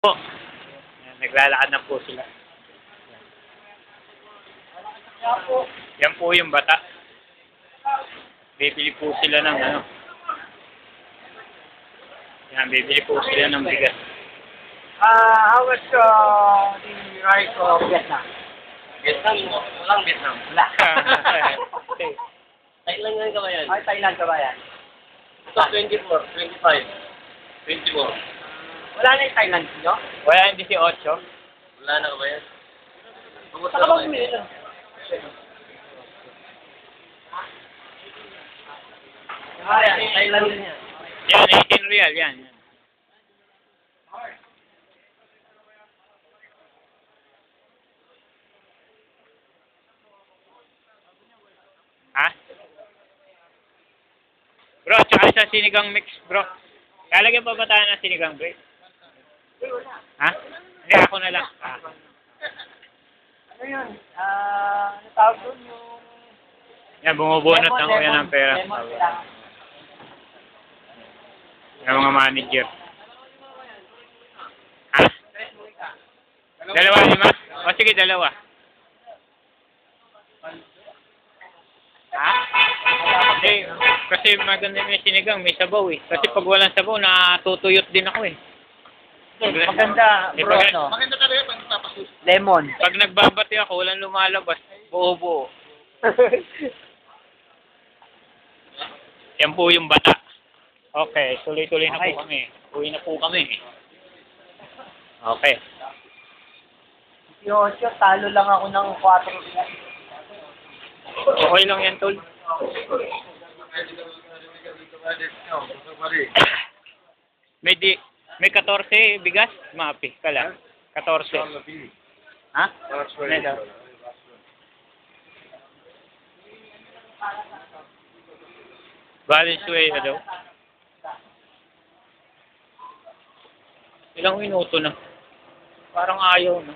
Po. Naglalakad na po sila. Yan po yung bata. Bibili po sila ng ano. Yan, bibili po sila ng bigas. How was the ride of Vietnam? Vietnam, walang Vietnam. Wala. Thailand nga ka ba yan? Ay, Thailand ka ba yan? Ito, 24, 25, 24. Wala na yung Thailand, no? Wala yung 18. Wala na ka ba yan? Bukod Saka ba bumili nun? Yan, Thailand din yan. Yan, 18 real. Yan. Ha? Bro, tsaka sa sinigang mix, bro. Lalagyan pa ba tayo ng sinigang, bro? Ha? Hindi, ako na lang. Ano yun? Ano tawag doon yung... Yan, bumubunot ng kuya ng pera. Lemon lang. Yung mga manager. Ha? Dalawa, lima? O sige, dalawa. Ha? Hindi, kasi maganda yung sinigang, may sabaw eh. Kasi pag walang sabaw, natutuyot din ako eh. Maganda, Eh, bro, pag- no? Maganda talaga pag nagpapasus. Lemon. Pag nagbabati ako, walang lumalabas. Buo-buo. Yan po yung bata. Okay, tuloy-tuloy na Okay. po kami. Uwi na po kami. Okay. Yosyo, talo lang ako ng 4. Okay lang yan, tol. May 14 bigas, mapi ka lang. 14. Ha? May daw. Valenzuela daw. Ilang minuto na. Parang ayaw na.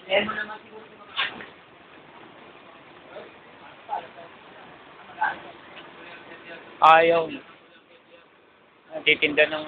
Lemon naman siguro. Ayaw na. Natitinda ng